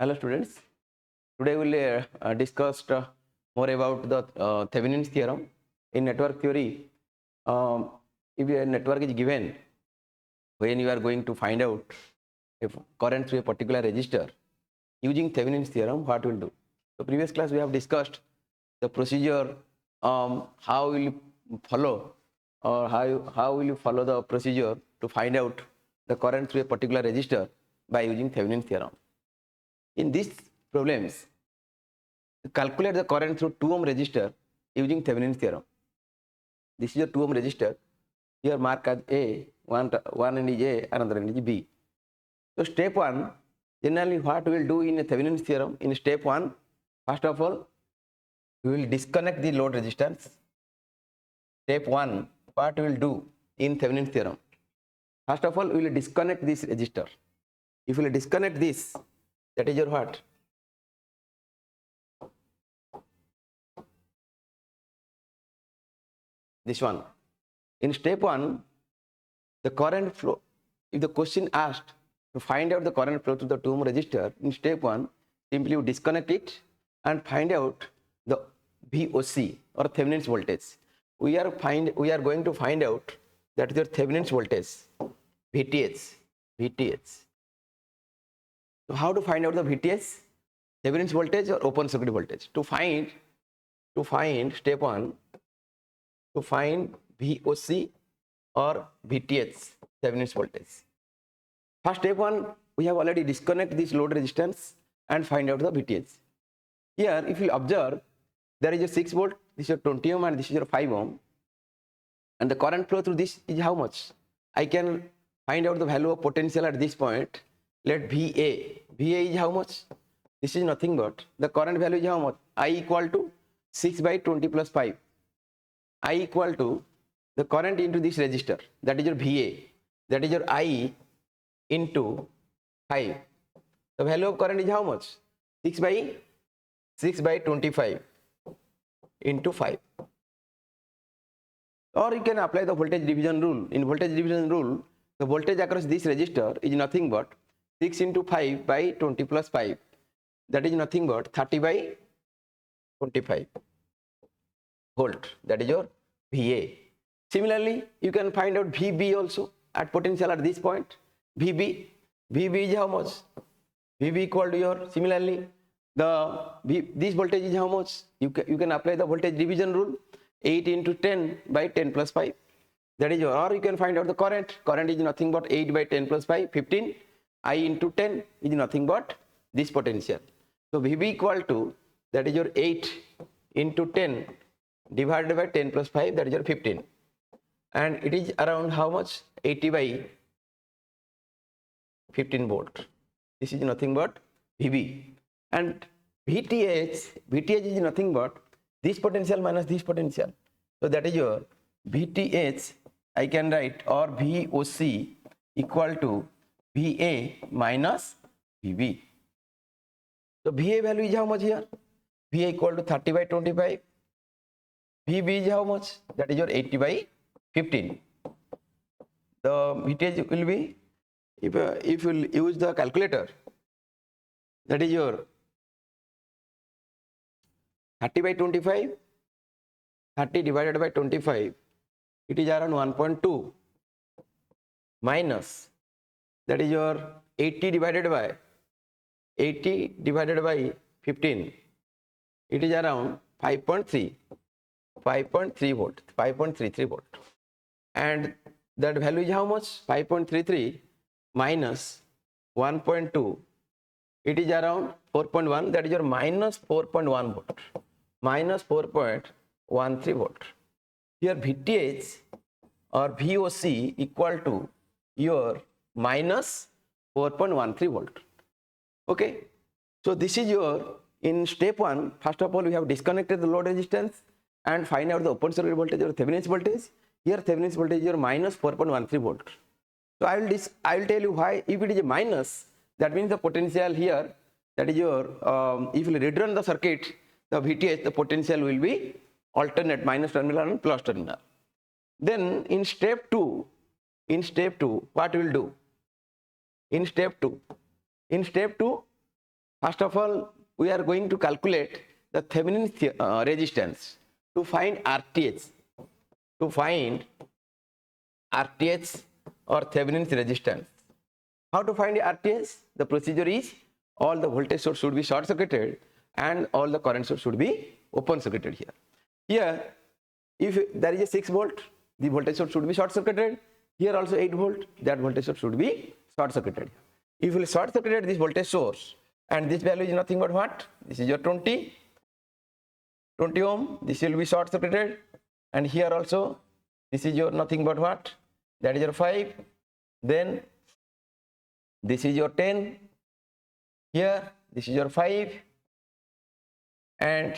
Hello students, today we will discuss more about the Thevenin's theorem. In network theory, if a network is given, when you are going to find out if current through a particular resistor, using Thevenin's theorem, what will do? So previous class we have discussed the procedure, how will you follow or how will you follow the procedure to find out the current through a particular resistor by using Thevenin's theorem. In these problems, calculate the current through 2 ohm resistor using Thevenin's theorem. This is your 2 ohm resistor. Here mark as A, one end is A, another end is B. So step 1, generally what we will do in a Thevenin's theorem, in step 1, first of all, we will disconnect the load resistance. Step 1, what we will do in Thevenin's theorem? First of all, we will disconnect this resistor. If we will disconnect this, that is your what? This one. In step 1, the current flow, if the question asked to find out the current flow to the 2 ohm resistor, in step 1, simply you disconnect it and find out the VOC or Thevenin's voltage. We are going to find out that is your Thevenin's voltage, VTH. So how to find out the VTH? Thevenin's voltage or open circuit voltage? To find step 1, to find VOC or VTH, Thevenin's voltage. First step 1, we have already disconnect this load resistance and find out the VTH. Here, if you observe, there is a 6 volt, this is your 20 ohm and this is your 5 ohm. And the current flow through this is how much? I can find out the value of potential at this point. Let VA is how much? This is nothing but the current value is how much? I equal to 6 by 20 plus 5. I equal to the current into this resistor, that is your VA, that is your I into 5. The value of current is how much? 6 by 25 into 5. Or you can apply the voltage division rule. In voltage division rule, the voltage across this resistor is nothing but 6 into 5 by 20 plus 5. That is nothing but 30 by 25 volt. That is your VA. Similarly, you can find out VB also at potential at this point. VB is how much? VB equal to your, similarly, this voltage is how much? You can apply the voltage division rule, 8 into 10 by 10 plus 5. That is your, or you can find out the current. Current is nothing but 8 by 10 plus 5, 15. I into 10 is nothing but this potential. So VB equal to, that is your 8 into 10 divided by 10 plus 5, that is your 15. And it is around how much? 80 by 15 volt. This is nothing but VB. And VTH is nothing but this potential minus this potential. So that is your VTH, I can write, or VOC equal to VA minus VB. So VA value is how much here? VA equal to 30 by 25. VB is how much? That is your 80 by 15. The VTH will be, if you use the calculator, that is your 30 by 25, 30 divided by 25, it is around 1.2 minus, that is your 80 divided by 15, it is around 5.3 volt, 5.33 volt. And that value is how much? 5.33 minus 1.2, it is around 4.1, that is your minus 4.1 volt, minus 4.13 volt. Here VTH or VOC equal to your minus 4.13 volt. Okay, so this is your, in step 1, first of all we have disconnected the load resistance and find out the open circuit voltage or Thevenin's voltage. Here Thevenin's voltage is your minus 4.13 volt. So I will tell you why. If it is a minus, that means the potential here, that is your, if you rerun the circuit, the VTH, the potential will be alternate, minus terminal and plus terminal. Then in step 2, what we will do? In step 2, First of all, we are going to calculate the Thevenin resistance to find RTH. To find RTH or Thevenin's resistance. How to find RTH? The procedure is all the voltage source should be short circuited and all the current source should be open circuited here. Here, if there is a 6 volt, the voltage source should be short circuited. Here also 8 volt, that voltage source should be short circuited. If you short circuited this voltage source, and this value is nothing but what? This is your 20 ohm, this will be short circuited, and here also this is your nothing but what? That is your 5, then this is your 10, here this is your 5, and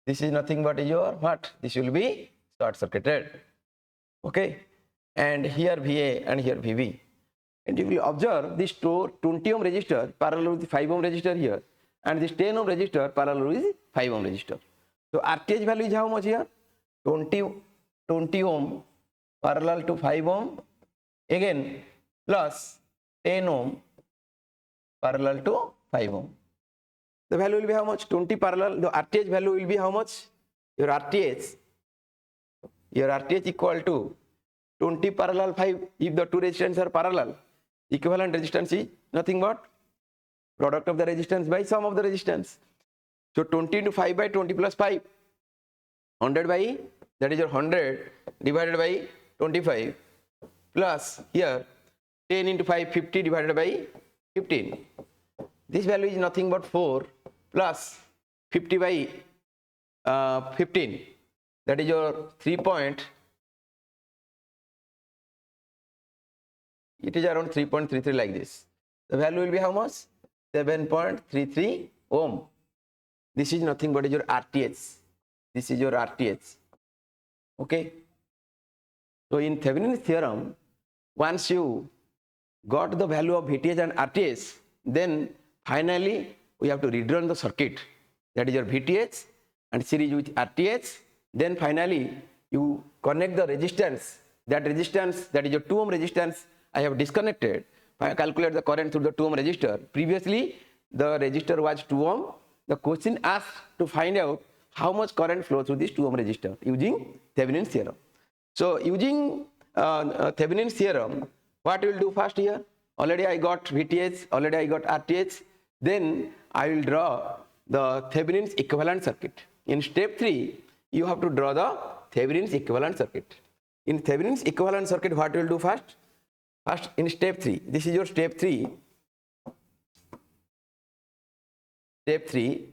this is nothing but your what? This will be short circuited. Okay, and here VA and here VB. And if you observe this 20 ohm resistor parallel with 5 ohm resistor here, and this 10 ohm resistor parallel with 5 ohm resistor. So RTH value is how much here? 20 ohm parallel to 5 ohm, again plus 10 ohm parallel to 5 ohm. The value will be how much? 20 parallel, the RTH value will be how much? Your RTH equal to 20 parallel 5. If the two resistance are parallel, equivalent resistance is nothing but product of the resistance by sum of the resistance. So 20 into 5 by 20 plus 5, 100 by, that is your 100 divided by 25, plus here 10 into 5, 50 divided by 15. This value is nothing but 4 plus 50 by 15, that is your 3 point, it is around 3.33 like this. The value will be how much? 7.33 ohm. This is nothing but your RTH. This is your RTH. Okay. So in Thevenin's theorem, once you got the value of VTH and RTH, then finally we have to redraw the circuit. That is your VTH and series with RTH. Then finally you connect the resistance. That resistance, that is your 2 ohm resistance, I have disconnected. I calculate the current through the 2 ohm resistor. Previously the resistor was 2 ohm. The question asked to find out how much current flows through this 2 ohm resistor using Thevenin's theorem. So using Thevenin's theorem, what we will do first here? Already I got VTH, already I got RTH. Then I will draw the Thevenin's equivalent circuit. In step 3, you have to draw the Thevenin's equivalent circuit. In Thevenin's equivalent circuit, what we will do first? First in step 3, this is your step 3. Step 3.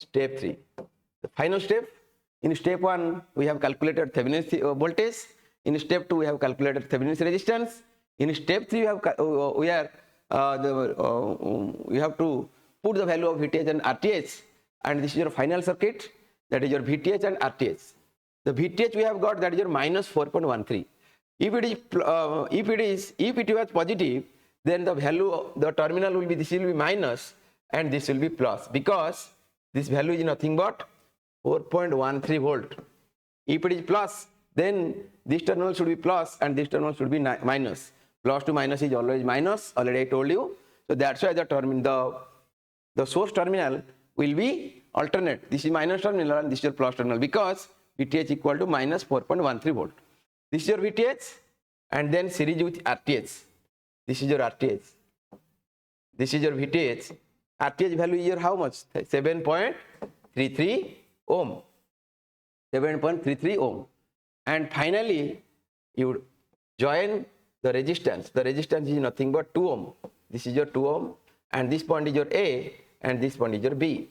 Step 3. The final step. In step 1, we have calculated Thevenin's voltage. In step 2, we have calculated Thevenin's resistance. In step 3, we have to put the value of VTH and RTH, and this is your final circuit. That is your VTH and RTH. The VTH we have got, that is your minus 4.13. If it was positive, then the value, the terminal will be, this will be minus and this will be plus, because this value is nothing but 4.13 volt. If it is plus, then this terminal should be plus and this terminal should be minus. Plus to minus is always minus, already I told you. So that's why the source terminal will be alternate. This is minus terminal and this is your plus terminal, because VTH equal to minus 4.13 volt. This is your VTH and then series with RTH. This is your RTH. This is your VTH. RTH value is your how much? 7.33 ohm. 7.33 ohm. And finally, you join the resistance. The resistance is nothing but 2 ohm. This is your 2 ohm and this point is your A and this point is your B.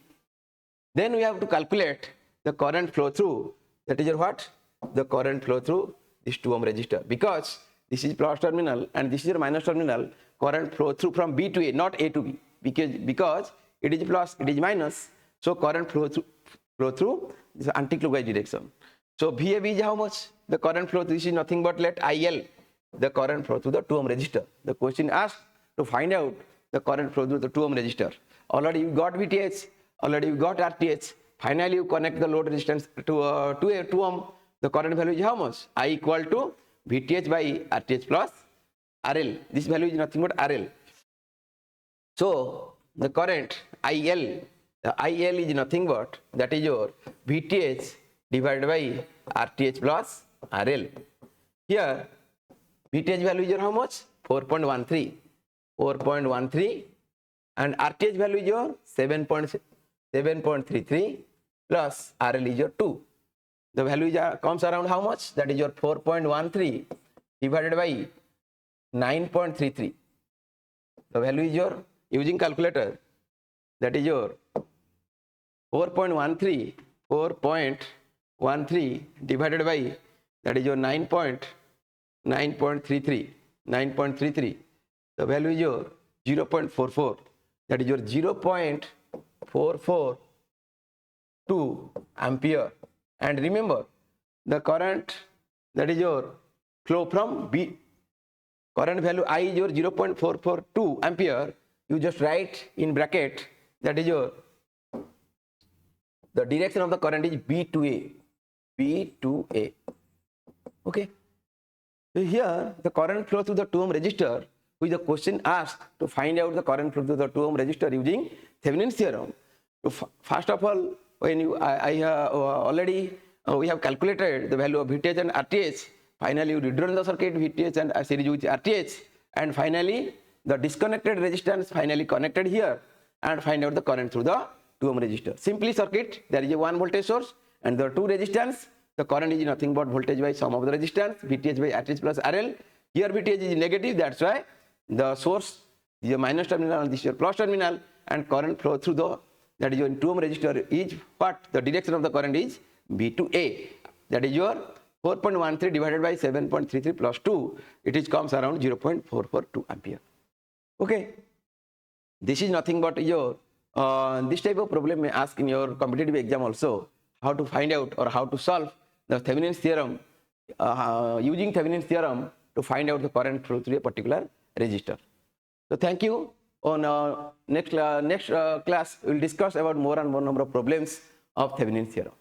Then we have to calculate the current flow through. That is your what? The current flow through this 2 ohm resistor, because this is plus terminal and this is your minus terminal. Current flow through from B to A, not A to B, because it is plus, it is minus. So current flow through this anti-clockwise direction. So VAB is how much? The current flow through, this is nothing but let IL, the current flow through the 2 ohm resistor. The question asked to find out the current flow through the 2 ohm resistor. Already you got VTH, already you got RTH. Finally you connect the load resistance to a 2 ohm. The current value is how much? I equal to VTH by RTH plus RL. This value is nothing but RL. So the current IL, the IL is nothing but that is your VTH divided by RTH plus RL. Here VTH value is your how much? 4.13. 4.13 and RTH value is your 7.33 plus RL is your 2. The value is, comes around how much? That is your 4.13 divided by 9.33. The value is your, using calculator, that is your 4.13 divided by, that is your 9.33. The value is your 0.44. That is your 0.442 ampere. And remember, the current, that is your flow from B, current value I is your 0.442 ampere. You just write in bracket, that is your, the direction of the current is B to A. B to A. Okay. So here the current flow through the 2 ohm resistor, which the question asked to find out the current flow through the 2 ohm resistor using Thevenin's theorem. So first of all, when you we have calculated the value of VTH and RTH. Finally, you redraw the circuit VTH and series with RTH, and finally the disconnected resistance finally connected here, and find out the current through the 2 ohm resistor. Simply circuit, there is a 1 voltage source and there are 2 resistance. The current is nothing but voltage by sum of the resistance, VTH by RTH plus RL. Here VTH is negative, that's why the source is a minus terminal and this is your plus terminal, and current flow through the, that is your 2 ohm resistor is what? The direction of the current is B to A. That is your 4.13 divided by 7.33 plus 2. It is comes around 0.442 ampere. Okay. This is nothing but your, this type of problem may ask in your competitive exam also. How to find out or how to solve the Thevenin's theorem, using Thevenin's theorem to find out the current flow through a particular resistor. So thank you. On next class, we will discuss about more and more number of problems of Thevenin's theorem.